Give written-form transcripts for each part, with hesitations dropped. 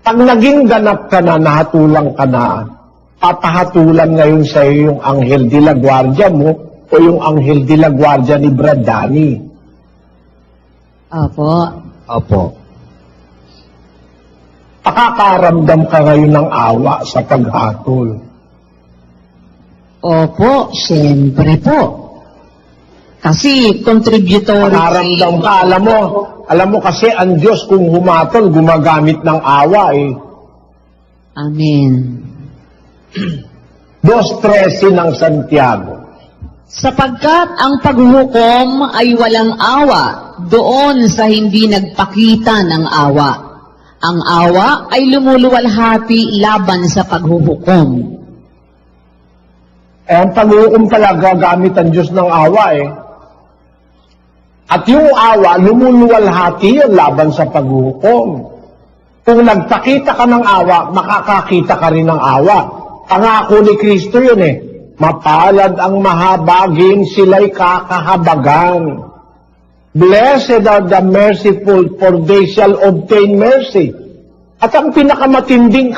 Pag naging ganap ka na, nahatulang ka na, papahatulan ngayon sa iyo yung Anghel de la Guardia mo o yung Anghel de la Guardia ni Brad Danny. Opo. Opo. Pakakaramdam ka ngayon ng awa sa paghatol. Opo, siyempre po. Kasi contributory. Pakakaramdam ka, alam mo kasi ang Diyos kung humatol, gumagamit ng awa eh. Amen. 2:13 ng Santiago. Sapagkat ang paghuhukom ay walang awa doon sa hindi nagpakita ng awa. Ang awa ay lumuluwalhati laban sa paghuhukom. Ang paghuhukom talaga gamit ang Diyos ng awa eh. At yung awa, lumuluwalhati yun laban sa paghuhukom. Kung nagpakita ka ng awa, makakakita ka rin ng awa. Pangako ni Kristo yun eh. Mapalad ang mahabagin, sila'y kakahabagan. Blessed are the merciful, for they shall obtain mercy. At ang pinakamatinding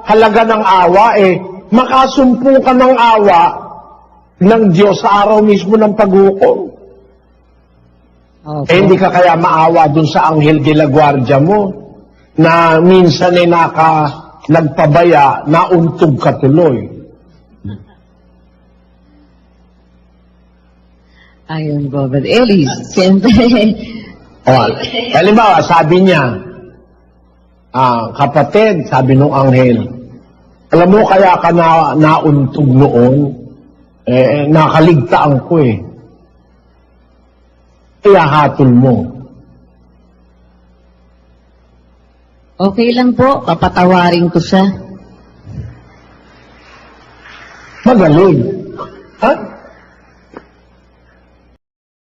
halaga ng awa eh, makasumpo ka ng awa ng Diyos sa araw mismo ng paghukom. Okay. Hindi ka kaya maawa dun sa Anghel de la Guardia mo na minsan ay nagpabaya, nauntog ka tuloy. Ayun po, but Elise, siyempre. Halimbawa, sabi niya, kapatid, sabi nung anghel, alam mo kaya ka nauntog noon, nakaligtaan ko eh. Kaya hatol mo. Okay lang po, papatawarin ko siya. Magaling. Ha?